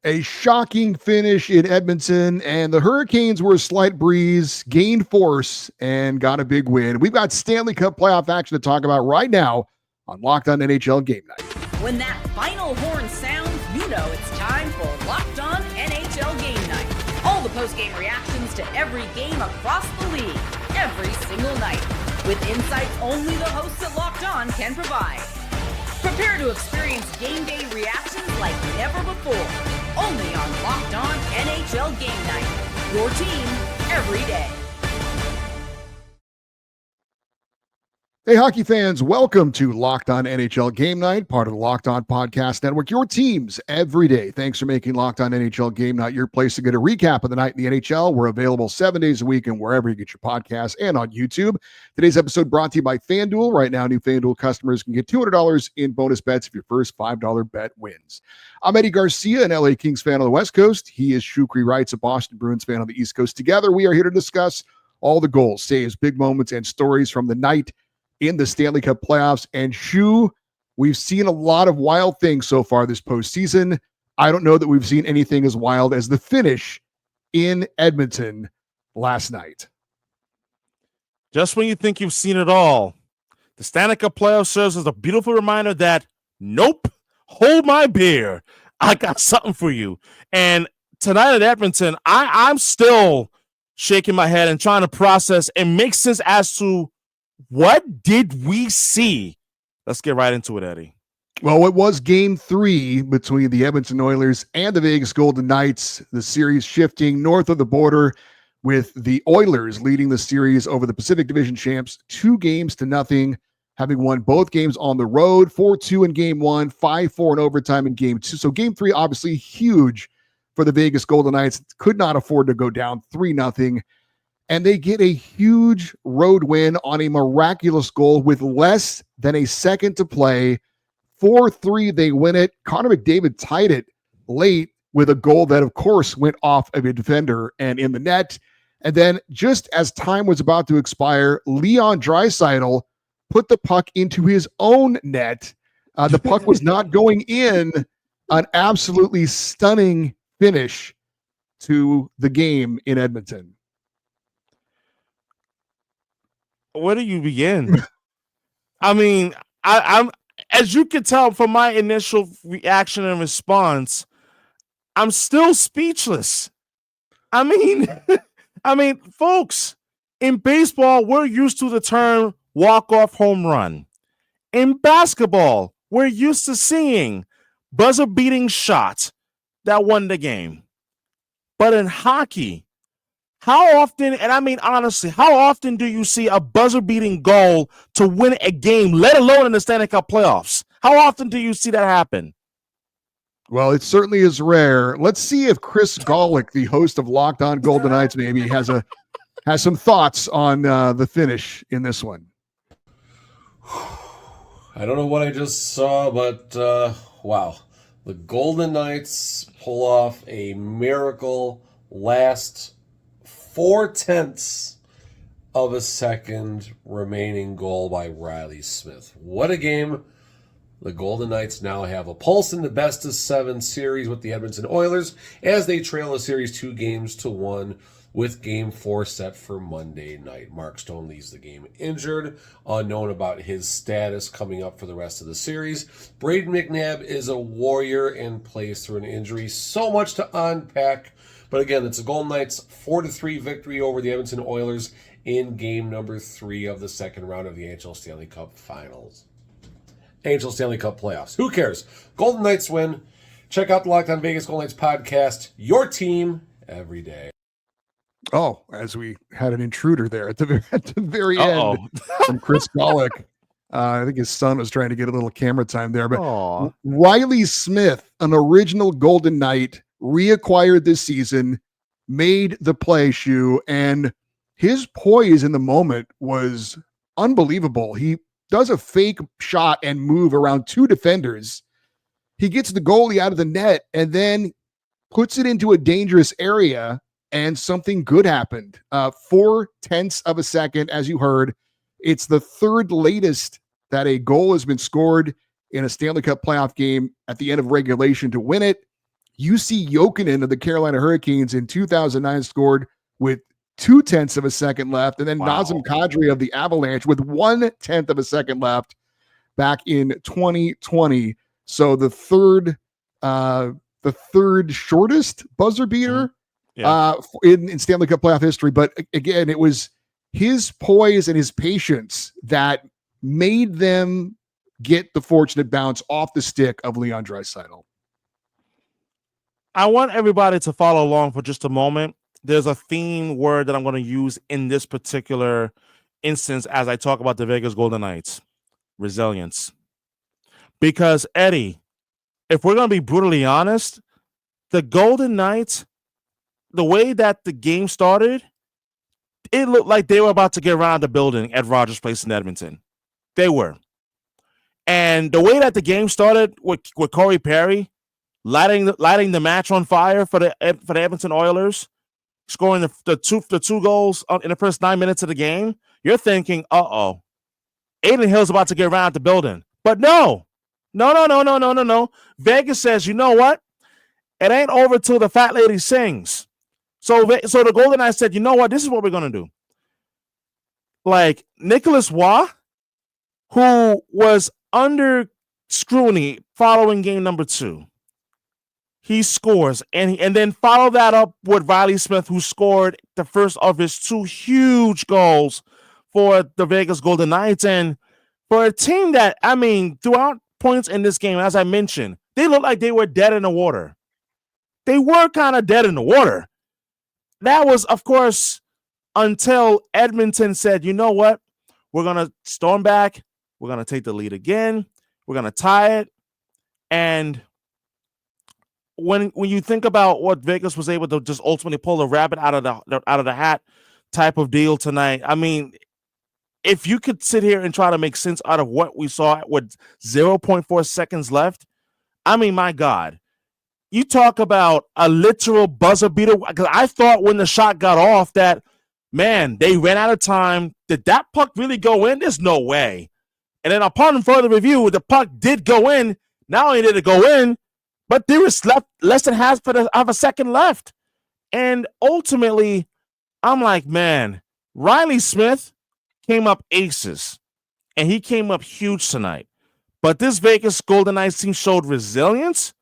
A shocking finish in Edmonton, and the Hurricanes were a slight breeze, gained force, and got a big win. We've got Stanley Cup playoff action to talk about right now on Locked On NHL Game Night. When that final horn sounds, you know it's time for Locked On NHL Game Night. All the post-game reactions to every game across the league, every single night, with insights only the hosts at Locked On can provide. Prepare to experience game day reactions like never before. Only on Locked On NHL Game Night. Your team every day. Hey, hockey fans, welcome to Locked On NHL Game Night, part of the Locked On Podcast Network, your teams every day. Thanks for making Locked On NHL Game Night your place to get a recap of the night in the NHL. We're available 7 days a week and wherever you get your podcasts and on YouTube. Today's episode brought to you by FanDuel. Right now, new FanDuel customers can get $200 in bonus bets if your first $5 bet wins. I'm Eddie Garcia, an LA Kings fan on the West Coast. He is Shukri Wrights, a Boston Bruins fan on the East Coast. Together, we are here to discuss all the goals, saves, big moments, and stories from the night in the Stanley Cup playoffs. And Shu, we've seen a lot of wild things so far this postseason. I don't know that we've seen anything as wild as the finish in Edmonton last night. Just when you think you've seen it all, the Stanley Cup playoffs serves as a beautiful reminder that, nope, hold my beer. I got something for you. And tonight at Edmonton, I'm still shaking my head and trying to process and make sense as to what did we see? Let's get right into it, Eddie. Well, it was game 3 between the Edmonton Oilers and the Vegas Golden Knights. The series shifting north of the border with the Oilers leading the series over the Pacific Division champs 2-0, having won both games on the road, 4-2 in game 1, 5-4 in overtime in game 2. So game 3, obviously huge for the Vegas Golden Knights. Could not afford to go down 3-0. And they get a huge road win on a miraculous goal with less than a second to play. 4-3, they win it. Connor McDavid tied it late with a goal that, of course, went off of a defender and in the net. And then just as time was about to expire, Leon Draisaitl put the puck into his own net. The puck was not going in. An absolutely stunning finish to the game in Edmonton. Where do you begin? I mean, I'm as you can tell from my initial reaction and response, I'm still speechless. I mean, folks, in baseball, we're used to the term walk-off home run. In basketball, we're used to seeing buzzer-beating shots that won the game. But in hockey, how often, and I mean honestly, how often do you see a buzzer-beating goal to win a game, let alone in the Stanley Cup playoffs? How often do you see that happen? Well, it certainly is rare. Let's see if Chris Golick, the host of Locked On Golden Knights, maybe has some thoughts on the finish in this one. I don't know what I just saw, but wow. The Golden Knights pull off a miracle last 0.4 of a second remaining goal by Riley Smith. What a game. The Golden Knights now have a pulse in the best-of-7 series with the Edmonton Oilers as they trail the series 2-1 with Game 4 set for Monday night. Mark Stone leaves the game injured, unknown about his status coming up for the rest of the series. Braden McNabb is a warrior and plays through an injury. So much to unpack. But again, it's the Golden Knights' 4-3 victory over the Edmonton Oilers in game number 3 of the second round of the NHL Stanley Cup Finals. NHL Stanley Cup playoffs. Who cares? Golden Knights win. Check out the Locked On Vegas Golden Knights podcast. Your team every day. Oh, as we had an intruder there at the very end from Chris Golick. I think his son was trying to get a little camera time there. But Riley Smith, an original Golden Knight, reacquired this season, made the play, Shu, and his poise in the moment was unbelievable. He does a fake shot and move around 2 defenders. He gets the goalie out of the net and then puts it into a dangerous area, and something good happened. 0.4 of a second, as you heard. It's the third latest that a goal has been scored in a Stanley Cup playoff game at the end of regulation to win it. UC Jokinen of the Carolina Hurricanes in 2009 scored with 0.2 of a second left. And then Nazem Kadri of the Avalanche with 0.1 of a second left back in 2020. So the third shortest buzzer beater in Stanley Cup playoff history. But again, it was his poise and his patience that made them get the fortunate bounce off the stick of Leon Draisaitl. I want everybody to follow along for just a moment. There's a theme word that I'm going to use in this particular instance as I talk about the Vegas Golden Knights. Resilience. Because, Eddie, if we're going to be brutally honest, the Golden Knights, the way that the game started, it looked like they were about to get around the building at Rogers Place in Edmonton. They were. And the way that the game started with Corey Perry lighting the match on fire for the Edmonton Oilers, scoring the two goals in the first 9 minutes of the game, you're thinking, Adin Hill's about to get around the building. But no. Vegas says, you know what? It ain't over till the fat lady sings. So the Golden Knights said, you know what? This is what we're going to do. Like Nicholas Waugh, who was under scrutiny following game number 2. He scores, and then follow that up with Riley Smith, who scored the first of his 2 huge goals for the Vegas Golden Knights. And for a team that, throughout points in this game, as I mentioned, they looked like they were dead in the water. They were kind of dead in the water. That was, of course, until Edmonton said, you know what? We're going to storm back. We're going to take the lead again. We're going to tie it. And when you think about what Vegas was able to just ultimately pull the rabbit out of the hat type of deal tonight, if you could sit here and try to make sense out of what we saw with 0.4 seconds left, my God, you talk about a literal buzzer beater. Because I thought when the shot got off that, man, they ran out of time. Did that puck really go in? There's no way. And then upon further review, the puck did go in. Not only did it go in, but there was less than half of a second left. And ultimately, I'm like, man, Riley Smith came up aces. And he came up huge tonight. But this Vegas Golden Knights team showed resilience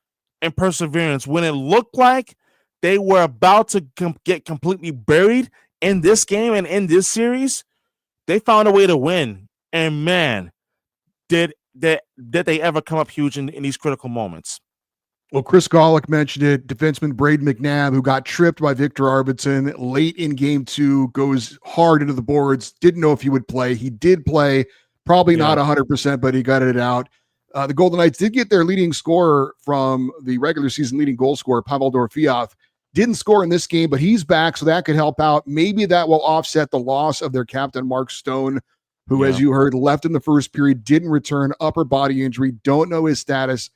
and perseverance when it looked like they were about to get completely buried in this game and in this series. They found a way to win. And man, did they ever come up huge in these critical moments. Well, Chris Golick mentioned it. Defenseman Braden McNabb, who got tripped by Victor Arvidsson late in game 2, goes hard into the boards. Didn't know if he would play. He did play, probably not 100%, but he got it out. The Golden Knights did get their leading scorer from the regular season leading goal scorer, Pavel Dorofeev. Didn't score in this game, but he's back, so that could help out. Maybe that will offset the loss of their captain, Mark Stone, who, as you heard, left in the first period, didn't return, upper body injury. Don't know his status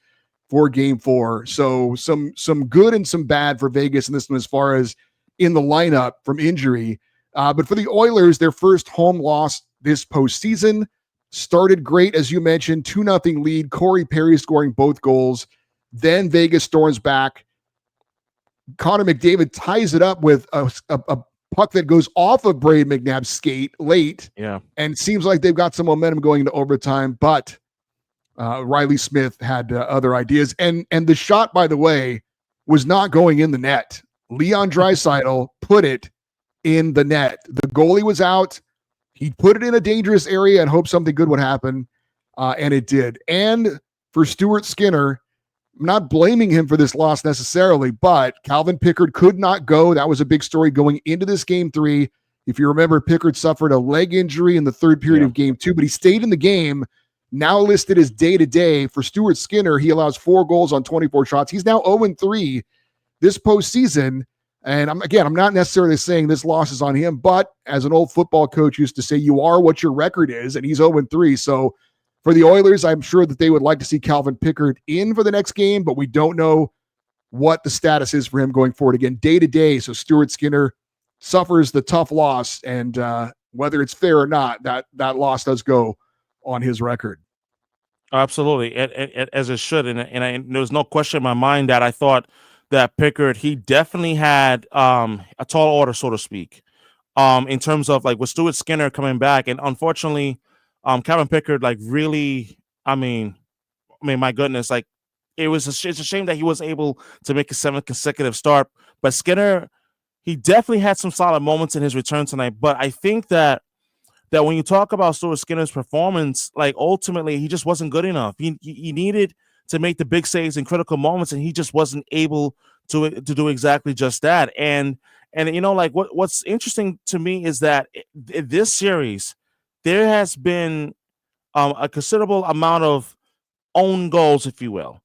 for game 4. So some good and some bad for Vegas in this one as far as in the lineup from injury. But for the Oilers, their first home loss this postseason started great, as you mentioned, 2-0 lead. Corey Perry scoring both goals. Then Vegas storms back. Connor McDavid ties it up with a puck that goes off of Braden McNabb's skate late. Yeah. And seems like they've got some momentum going into overtime, but Riley Smith had other ideas. And the shot, by the way, was not going in the net. Leon Draisaitl put it in the net. The goalie was out. He put it in a dangerous area and hoped something good would happen, and it did. And for Stuart Skinner, I'm not blaming him for this loss necessarily, but Calvin Pickard could not go. That was a big story going into this game 3. If you remember, Pickard suffered a leg injury in the third period of game 2, but he stayed in the game. Now listed as day-to-day. For Stuart Skinner, he allows 4 goals on 24 shots. He's now 0-3 this postseason. And I'm not necessarily saying this loss is on him, but as an old football coach used to say, you are what your record is, and he's 0-3. So for the Oilers, I'm sure that they would like to see Calvin Pickard in for the next game, but we don't know what the status is for him going forward. Again, day-to-day. So Stuart Skinner suffers the tough loss, and whether it's fair or not, that loss does go on his record. Absolutely, as it should. And there's no question in my mind that I thought that Pickard, he definitely had a tall order, so to speak, in terms of like with Stuart Skinner coming back. And unfortunately, Kevin Pickard, like really, I mean, my goodness, like it's a shame that he was able to make a 7th consecutive start. But Skinner, he definitely had some solid moments in his return tonight. But I think that when you talk about Stuart Skinner's performance, like ultimately he just wasn't good enough. He needed to make the big saves in critical moments, and he just wasn't able to do exactly just that. And you know, like what's interesting to me is that in this series, there has been a considerable amount of own goals, if you will,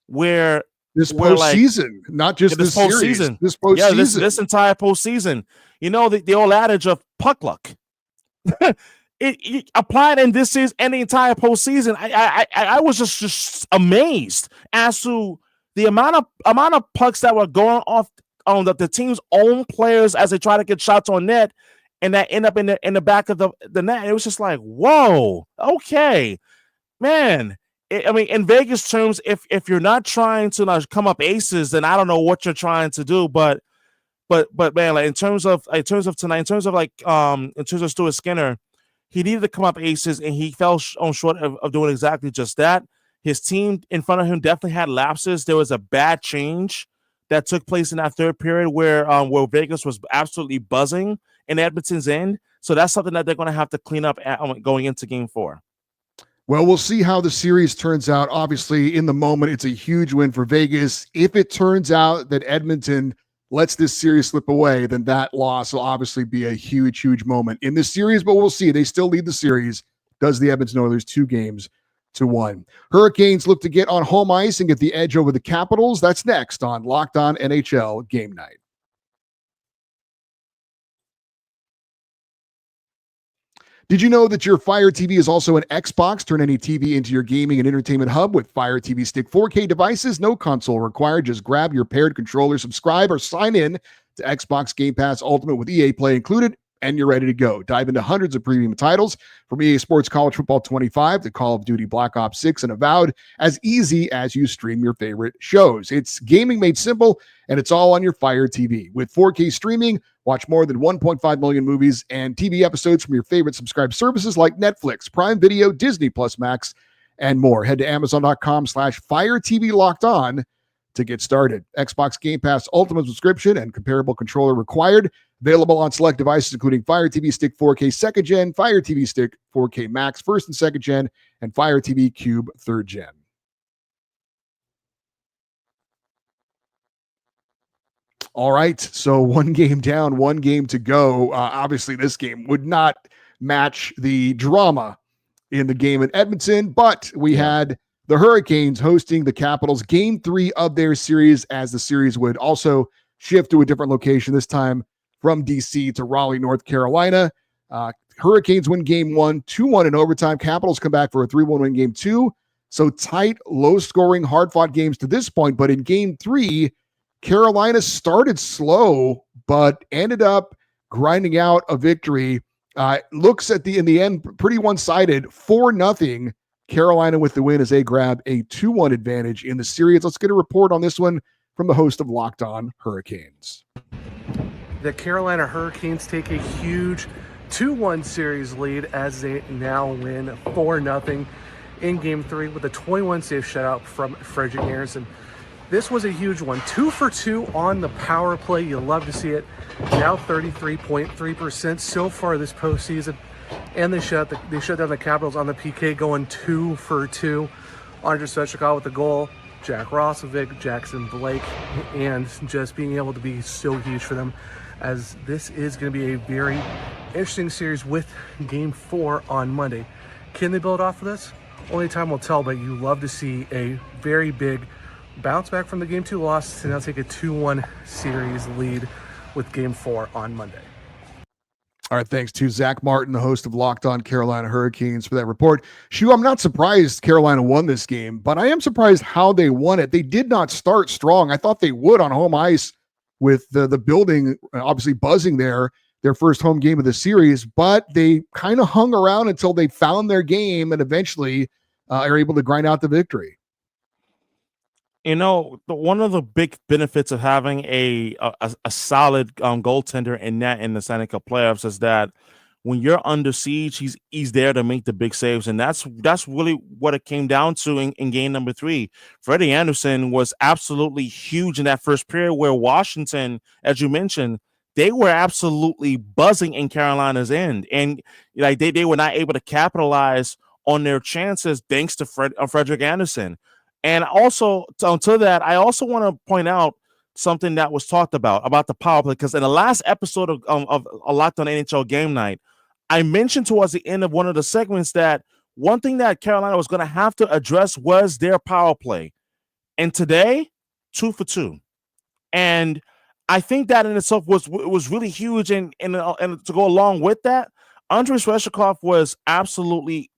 where this like, postseason, not just this series, this postseason, this entire postseason. You know, the old adage of puck luck. it applied in this series and the entire postseason. I was just amazed as to the amount of pucks that were going off on the team's own players as they try to get shots on net, and that end up in the back of the net. It was just like, whoa, okay, man. I mean, in Vegas terms, if you're not trying to like come up aces, then I don't know what you're trying to do. But man, like in terms of tonight, in terms of Stuart Skinner, he needed to come up aces, and he fell short of doing exactly just that. His team in front of him definitely had lapses. There was a bad change that took place in that third period where Vegas was absolutely buzzing in Edmonton's end. So that's something that they're going to have to clean up going into Game 4. Well, we'll see how the series turns out. Obviously, in the moment, it's a huge win for Vegas. If it turns out that Edmonton lets this series slip away, then that loss will obviously be a huge, huge moment in this series, but we'll see. They still lead the series. Does the Edmonton Oilers 2-1. Hurricanes look to get on home ice and get the edge over the Capitals. That's next on Locked On NHL Game Night. Did you know that your Fire TV is also an Xbox? Turn any TV into your gaming and entertainment hub with Fire TV Stick 4K devices. No console required. Just grab your paired controller, subscribe, or sign in to Xbox Game Pass Ultimate with EA Play included, and you're ready to go. Dive into hundreds of premium titles from EA Sports College Football 25 to Call of Duty Black Ops 6 and Avowed, as easy as you stream your favorite shows. It's gaming made simple, and it's all on your Fire TV. With 4K streaming, watch more than 1.5 million movies and TV episodes from your favorite subscribed services like Netflix, Prime Video, Disney Plus Max, and more. Head to Amazon.com/Fire TV Locked On to get started. Xbox Game Pass Ultimate subscription and comparable controller required. Available on select devices, including Fire TV Stick 4K 2nd Gen, Fire TV Stick 4K Max 1st and 2nd Gen, and Fire TV Cube 3rd Gen. All right, so one game down, one game to go. Obviously, this game would not match the drama in the game in Edmonton, but we had the Hurricanes hosting the Capitals, Game 3 of their series, as the series would also shift to a different location, this time from D.C. to Raleigh, North Carolina. Hurricanes win Game 1, 2-1 in overtime. Capitals come back for a 3-1 win Game 2. So tight, low-scoring, hard-fought games to this point, but in Game 3, Carolina started slow, but ended up grinding out a victory. Looks in the end pretty one-sided, 4-0. Carolina with the win as they grab a 2-1 advantage in the series. Let's get a report on this one from the host of Locked On Hurricanes. The Carolina Hurricanes take a huge 2-1 series lead as they now win 4-0 in Game 3 with a 21-save shutout from Frederik Anderson. This was a huge one. 2 for 2 on the power play. You love to see it. Now 33.3% so far this postseason. And they shut down the Capitals on the PK, going 2 for 2. Andrei Svechnikov with the goal. Jack Roslovic, Jackson Blake, and just being able to be so huge for them, as this is going to be a very interesting series with Game 4 on Monday. Can they build off of this? Only time will tell, but you love to see a very big bounce back from the Game 2 loss to now take a 2-1 series lead with Game 4 on Monday. All right, thanks to Zach Martin, the host of Locked On Carolina Hurricanes, for that report. Shu, I'm not surprised Carolina won this game, but I am surprised how they won it. They did not start strong. I thought they would on home ice with the building obviously buzzing there, their first home game of the series, but they kind of hung around until they found their game and eventually are able to grind out the victory. One of the big benefits of having a solid goaltender in the Stanley Cup playoffs is that when you're under siege, he's there to make the big saves, and that's really what it came down to in game number 3. Freddie Anderson was absolutely huge in that first period, where Washington, as you mentioned, they were absolutely buzzing in Carolina's end, and like they were not able to capitalize on their chances thanks to Frederik Anderson. And also, to that, I also want to point out something that was talked about the power play, because in the last episode of Locked On NHL Game Night, I mentioned towards the end of one of the segments that one thing that Carolina was going to have to address was their power play. And today, 2 for 2. And I think that in itself was really huge. And to go along with that, Andrei Svechnikov was absolutely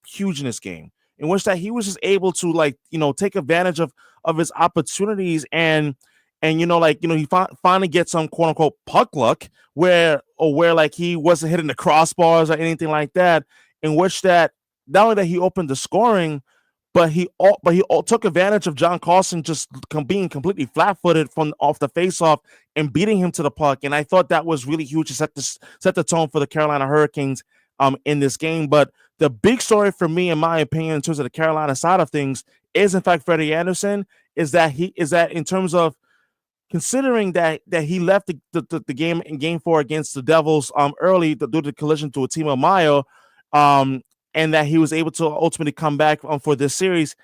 huge in this game, in which that he was just able to take advantage of his opportunities and he finally gets some quote unquote puck luck where like he wasn't hitting the crossbars or anything like that, in which that not only that he opened the scoring, but he took advantage of John Carlson just being completely flat-footed from off the faceoff and beating him to the puck. And I thought that was really huge to set the tone for the Carolina Hurricanes in this game. But the big story for me, in my opinion, in terms of the Carolina side of things, is in fact Freddie Anderson. Is that in terms of considering that he left the game in Game 4 against the Devils early due to the collision to a Timo Meier, and that he was able to ultimately come back for this series,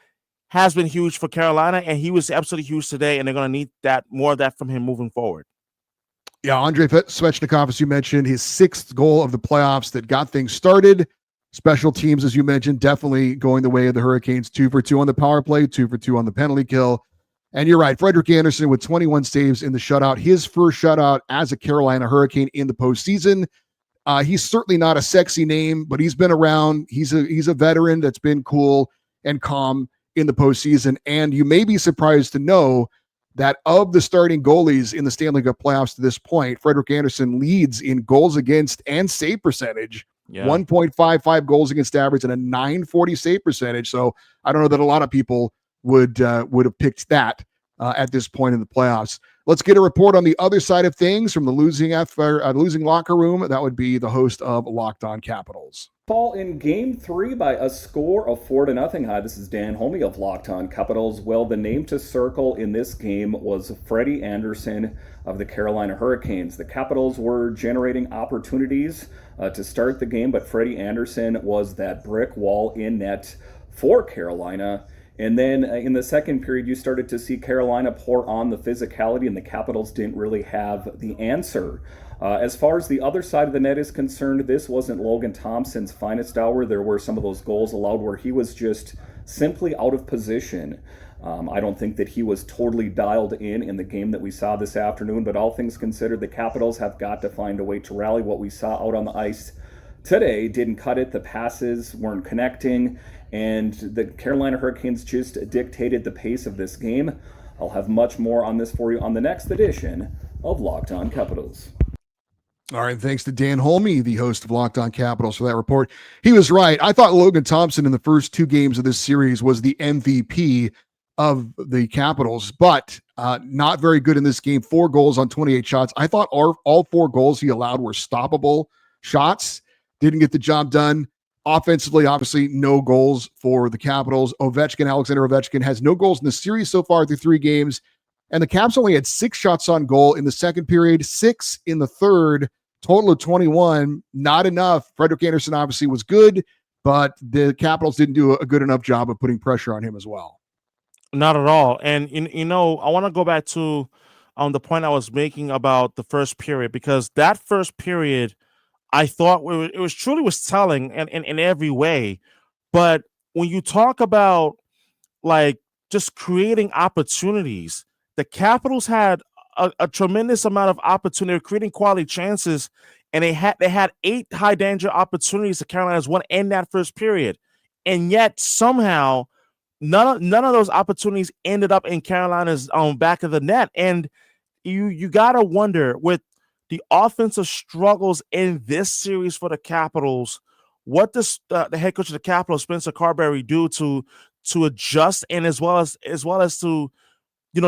has been huge for Carolina, and he was absolutely huge today, and they're going to need more of that from him moving forward. Yeah, Andrei Svechnikov, as you mentioned, his 6th goal of the playoffs that got things started. Special teams, as you mentioned, definitely going the way of the Hurricanes. 2 for 2 on the power play, 2 for 2 on the penalty kill. And you're right, Frederik Anderson with 21 saves in the shutout, his first shutout as a Carolina Hurricane in the postseason. He's certainly not a sexy name, but he's been around. He's a veteran that's been cool and calm in the postseason. And you may be surprised to know that of the starting goalies in the Stanley Cup playoffs to this point, Frederik Anderson leads in goals against and save percentage. Yeah. 1.55 goals against average and a 940 save percentage. So I don't know that a lot of people would have picked that at this point in the playoffs. Let's get a report on the other side of things from the losing locker room. That would be the host of Locked On Capitals. Fall in Game 3 by a score of 4-0. Hi, this is Dan Homey of Locked On Capitals. Well, the name to circle in this game was Freddie Anderson of the Carolina Hurricanes. The Capitals were generating opportunities to start the game, but Freddie Anderson was that brick wall in net for Carolina. And then in the second period, you started to see Carolina pour on the physicality, and the Capitals didn't really have the answer. As far as the other side of the net is concerned, this wasn't Logan Thompson's finest hour. There were some of those goals allowed where he was just simply out of position. I don't think that he was totally dialed in the game that we saw this afternoon, but all things considered, the Capitals have got to find a way to rally. What we saw out on the ice today didn't cut it. The passes weren't connecting, and the Carolina Hurricanes just dictated the pace of this game. I'll have much more on this for you on the next edition of Locked On Capitals. All right, thanks to Dan Holme, the host of Locked On Capitals, for that report. He was right. I thought Logan Thompson in the first 2 games of this series was the MVP of the Capitals, but not very good in this game. 4 goals on 28 shots. I thought all 4 goals he allowed were stoppable shots. Didn't get the job done. Offensively, obviously, no goals for the Capitals. Alexander Ovechkin, has no goals in the series so far through 3 games. And the Caps only had 6 shots on goal in the second period, 6 in the third, total of 21. Not enough. Frederik Anderson obviously was good, but the Capitals didn't do a good enough job of putting pressure on him as well. Not at all. And, I want to go back to the point I was making about the first period, because that first period, I thought it was truly telling in every way. But when you talk about like just creating opportunities, the Capitals had a tremendous amount of opportunity, creating quality chances, and they had 8 high danger opportunities that Carolina's won in that first period, and yet somehow none of those opportunities ended up in Carolina's back of the net. And you gotta wonder, with the offensive struggles in this series for the Capitals, what does the head coach of the Capitals, Spencer Carberry, do to adjust, and as well as to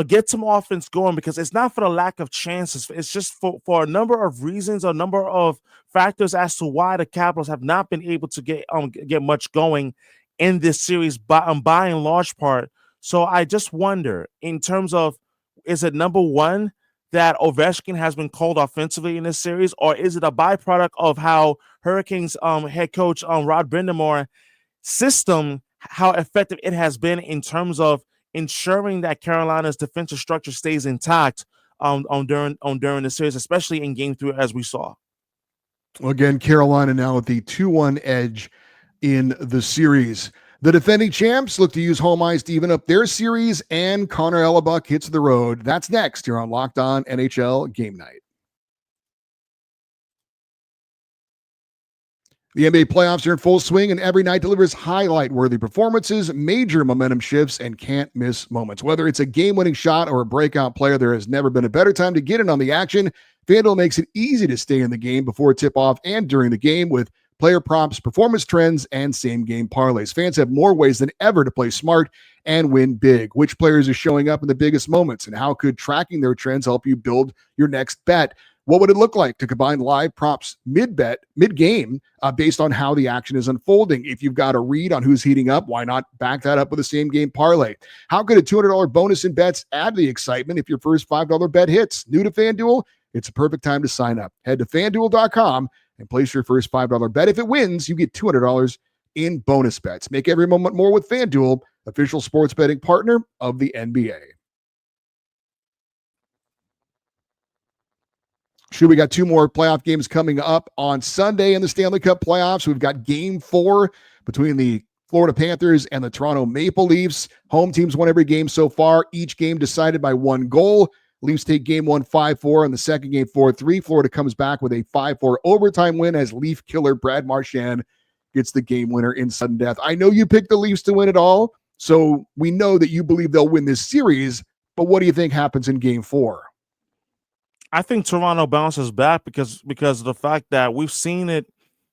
get some offense going, because it's not for the lack of chances. It's just for a number of reasons, a number of factors as to why the Capitals have not been able to get much going in this series by and large part. So I just wonder, in terms of, is it number one that Ovechkin has been cold offensively in this series, or is it a byproduct of how Hurricanes head coach Rod Brind'Amour system, how effective it has been in terms of ensuring that Carolina's defensive structure stays intact during the series, especially in Game 3, as we saw. Well, again, Carolina now with the 2-1 edge in the series. The defending champs look to use home ice to even up their series, and Connor Hellebuck hits the road. That's next here on Locked On NHL Game Night. The NBA playoffs are in full swing, and every night delivers highlight-worthy performances, major momentum shifts, and can't-miss moments. Whether it's a game-winning shot or a breakout player, there has never been a better time to get in on the action. FanDuel makes it easy to stay in the game before tip-off and during the game with player props, performance trends, and same-game parlays. Fans have more ways than ever to play smart and win big. Which players are showing up in the biggest moments, and how could tracking their trends help you build your next bet? What would it look like to combine live props mid-game based on how the action is unfolding? If you've got a read on who's heating up, why not back that up with a same-game parlay? How could a $200 bonus in bets add to the excitement if your first $5 bet hits? New to FanDuel? It's a perfect time to sign up. Head to FanDuel.com and place your first $5 bet. If it wins, you get $200 in bonus bets. Make every moment more with FanDuel, official sports betting partner of the NBA. Sure, we got two more playoff games coming up on Sunday in the Stanley Cup playoffs. We've got Game 4 between the Florida Panthers and the Toronto Maple Leafs. Home teams won every game so far, each game decided by one goal. Leafs take Game 1 5-4, and the second game 4-3. Florida comes back with a 5-4 overtime win as Leaf killer Brad Marchand gets the game winner in sudden death. I know you picked the Leafs to win it all, so we know that you believe they'll win this series, but what do you think happens in Game 4? I think Toronto bounces back because of the fact that we've seen it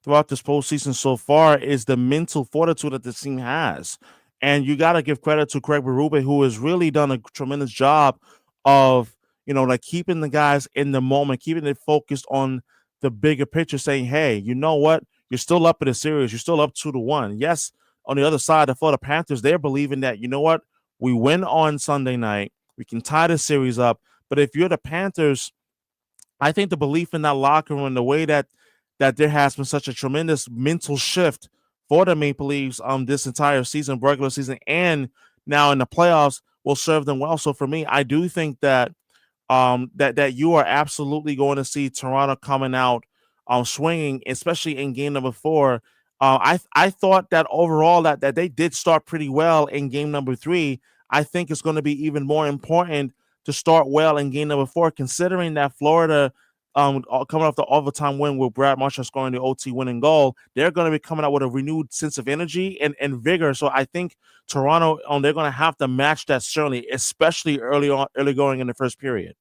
throughout this postseason so far, is the mental fortitude that the team has. And you got to give credit to Craig Berube, who has really done a tremendous job of, keeping the guys in the moment, keeping it focused on the bigger picture, saying, hey, you know what? You're still up in the series. You're still up 2-1. Yes, on the other side, the Florida Panthers, they're believing that, you know what? We win on Sunday night. We can tie the series up. But if you're the Panthers, I think the belief in that locker room, the way that there has been such a tremendous mental shift for the Maple Leafs this entire season, regular season, and now in the playoffs, will serve them well. So for me, I do think that that you are absolutely going to see Toronto coming out swinging, especially in game number 4. I thought that overall that they did start pretty well in game number 3. I think it's going to be even more important to start well in game number 4, considering that Florida, coming off the overtime win with Brad Marchand scoring the OT winning goal, they're going to be coming out with a renewed sense of energy and vigor. So I think Toronto, they're going to have to match that, certainly, especially early going in the first period.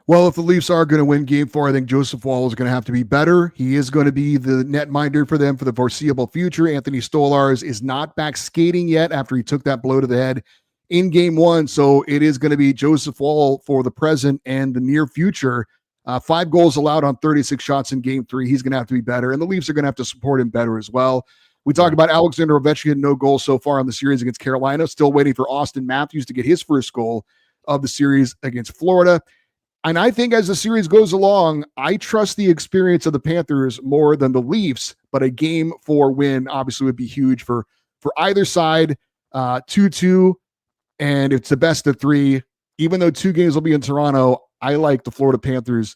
Well, if the Leafs are going to win Game 4, I think Joseph Woll is going to have to be better. He is going to be the netminder for them for the foreseeable future. Anthony Stolarz is not back skating yet after he took that blow to the head in Game 1, so it is going to be Joseph Woll for the present and the near future. 5 goals allowed on 36 shots in Game 3. He's going to have to be better, and the Leafs are going to have to support him better as well. We talked about Alexander Ovechkin, no goals so far on the series against Carolina. Still waiting for Austin Matthews to get his first goal of the series against Florida. And I think as the series goes along, I trust the experience of the Panthers more than the Leafs, but a Game 4 win obviously would be huge for either side. 2-2, and it's the best of 3. Even though 2 games will be in Toronto, I like the Florida Panthers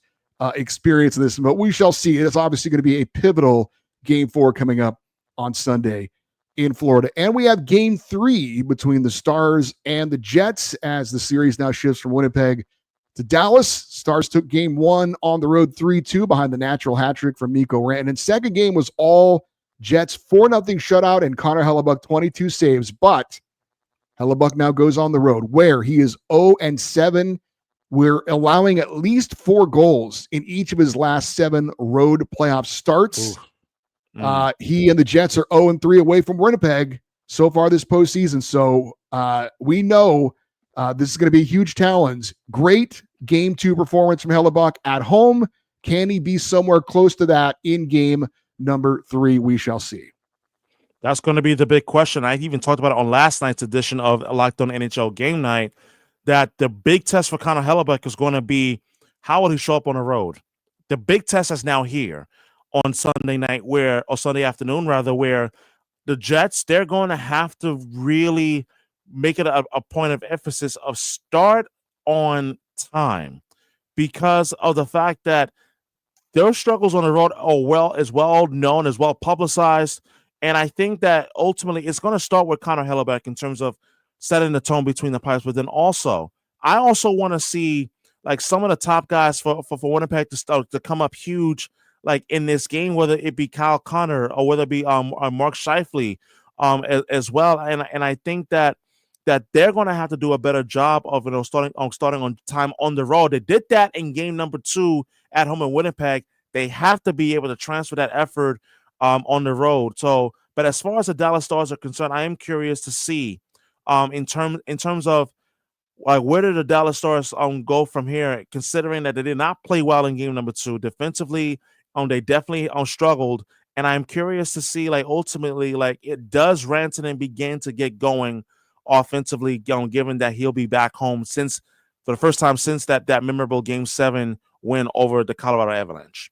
experience in this, but we shall see. It's obviously going to be a pivotal Game 4 coming up on Sunday in Florida. And we have Game 3 between the Stars and the Jets as the series now shifts from Winnipeg to Dallas. Stars took Game 1 on the road 3-2 behind the natural hat trick from Mikko Rantanen. Second game was all Jets, 4-0 shutout, and Connor Hellebuck 22 saves. But Hellebuck now goes on the road where he is 0-7. We're allowing at least 4 goals in each of his last 7 road playoff starts. He and the Jets are 0-3 away from Winnipeg so far this postseason. So we know This is going to be a huge challenge. Great game 2 performance from Hellebuck at home. Can he be somewhere close to that in game number 3? We shall see. That's going to be the big question. I even talked about it on last night's edition of Locked On NHL Game Night, that the big test for Connor Hellebuck is going to be, how will he show up on the road? The big test is now here on Sunday night, or Sunday afternoon rather, where the Jets, they're going to have to really make it a point of emphasis of start on time, because of the fact that their struggles on the road is well known, as well publicized. And I think that ultimately it's going to start with Connor Hellebuck in terms of setting the tone between the pipes. But then also, I also want to see like some of the top guys for Winnipeg to come up huge, like in this game, whether it be Kyle Connor or whether it be Mark Scheifele as well. And I think that they're going to have to do a better job of starting on time on the road. They did that in game number 2 at home in Winnipeg. They have to be able to transfer that effort on the road. So, but as far as the Dallas Stars are concerned, I am curious to see in terms of like where did the Dallas Stars go from here, considering that they did not play well in game number 2 defensively. They definitely struggled, and I'm curious to see like ultimately like it does Rantanen begin to get going offensively, given that he'll be back home for the first time since that memorable Game 7 win over the Colorado Avalanche.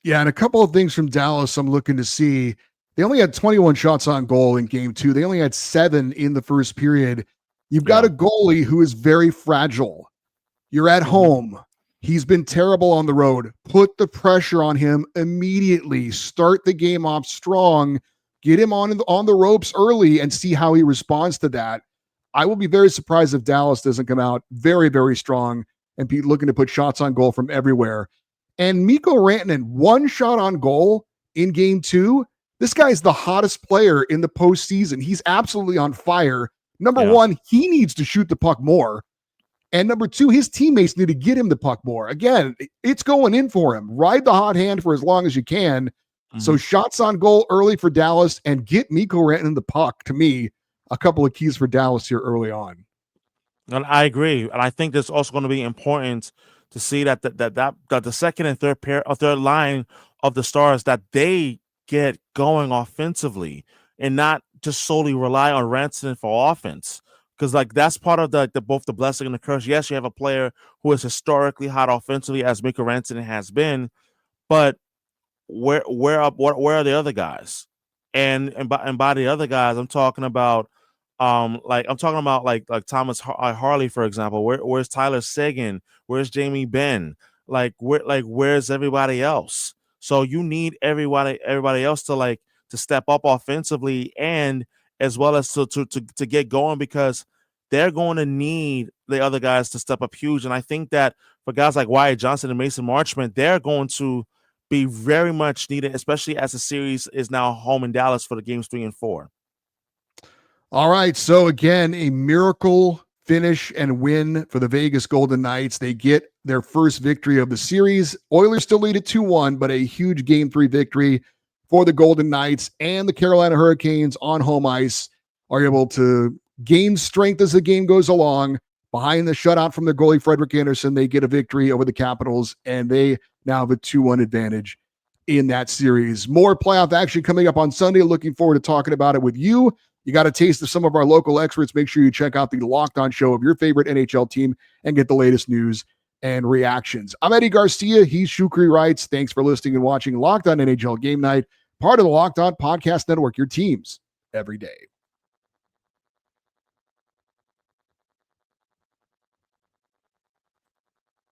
Yeah, and a couple of things from Dallas I'm looking to see. They only had 21 shots on goal in game 2. They only had 7 in the first period. You've got a goalie who is very fragile. You're at home. He's been terrible on the road. Put the pressure on him immediately. Start the game off strong. Get him on the ropes early and see how he responds to that. I will be very surprised if Dallas doesn't come out very, very strong and be looking to put shots on goal from everywhere. And Mikko Rantanen, 1 shot on goal in game 2. This guy's the hottest player in the postseason. He's absolutely on fire. Number 1, he needs to shoot the puck more. And number 2, his teammates need to get him the puck more. Again, it's going in for him. Ride the hot hand for as long as you can. Mm-hmm. So shots on goal early for Dallas and get Mikko Rantanen the puck. To me, a couple of keys for Dallas here early on. And I agree. And I think that's also going to be important to see that the second and third line of the Stars, that they get going offensively and not just solely rely on Rantanen for offense. Because like that's part of both the blessing and the curse. Yes, you have a player who is historically hot offensively, as Mikko Rantanen has been, but where are the other guys? And by the other guys, I'm talking about like Thomas Harley, for example. Where's Tyler Seguin? Where's Jamie Benn? Where's everybody else? So you need everybody else to step up offensively, and as well as to get going, because they're going to need the other guys to step up huge. And I think that for guys like Wyatt Johnson and Mason Marchment, they're going to be very much needed, especially as the series is now home in Dallas for the games 3 and 4. All right. So again, a miracle finish and win for the Vegas Golden Knights. They get their first victory of the series. Oilers still lead at 2-1, but a huge game 3 victory for the Golden Knights, and the Carolina Hurricanes on home ice are able to gain strength as the game goes along. Behind the shutout from their goalie, Frederik Anderson, they get a victory over the Capitals, and they now have a 2-1 advantage in that series. More playoff action coming up on Sunday. Looking forward to talking about it with you. You got a taste of some of our local experts. Make sure you check out the Locked On Show of your favorite NHL team and get the latest news and reactions. I'm Eddie Garcia. He's Shukri Wrights. Thanks for listening and watching Locked On NHL Game Night, part of the Locked On Podcast Network, your teams every day.